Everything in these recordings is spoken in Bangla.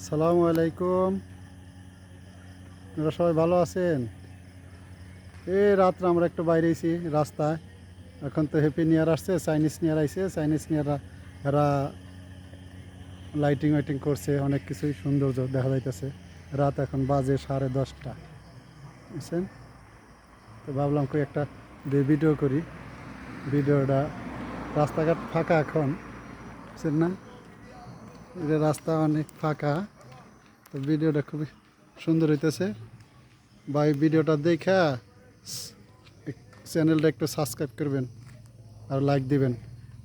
সালামু আলাইকুম। আপনারা সবাই ভালো আছেন? এই রাত্রে আমরা একটু বাইরেছি রাস্তায়। এখন তো হ্যাপি নিউ ইয়ার আসছে, চাইনিজ নিউ ইয়ার আইছে। চাইনিজ নিউ ইয়ার এরা লাইটিং ওয়াইটিং করছে, অনেক কিছুই সৌন্দর্য দেখা যাইতেছে। রাত এখন বাজে 10:30, বুঝছেন? তো ভাবলাম কই একটা ভিডিও করি। ভিডিওটা রাস্তাঘাট ফাঁকা এখন, বুঝছেন না? এটা রাস্তা অনেক ফাঁকা, তো ভিডিওটা খুবই সুন্দর হইতেছে। বা এই ভিডিওটা দেখা চ্যানেলটা একটু সাবস্ক্রাইব করবেন আর লাইক দিবেন,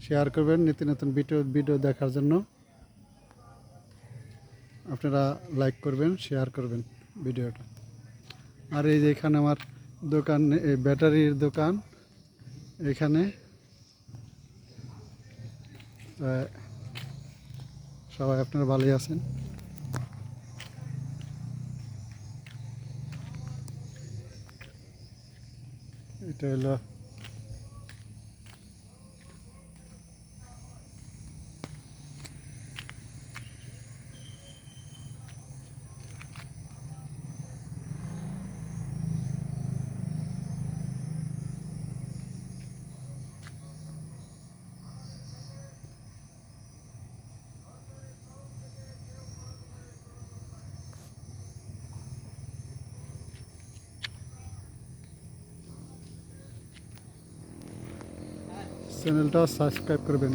শেয়ার করবেন। নিত্য নতুন ভিডিও দেখার জন্য আপনারা লাইক করবেন, শেয়ার করবেন ভিডিওটা। আর এই যে এখানে আমার দোকান, এই ব্যাটারির দোকান। এখানে সবাই আপনারা ভালোই আছেন। এটা হলো চ্যানেলটা সাবস্ক্রাইব করবেন।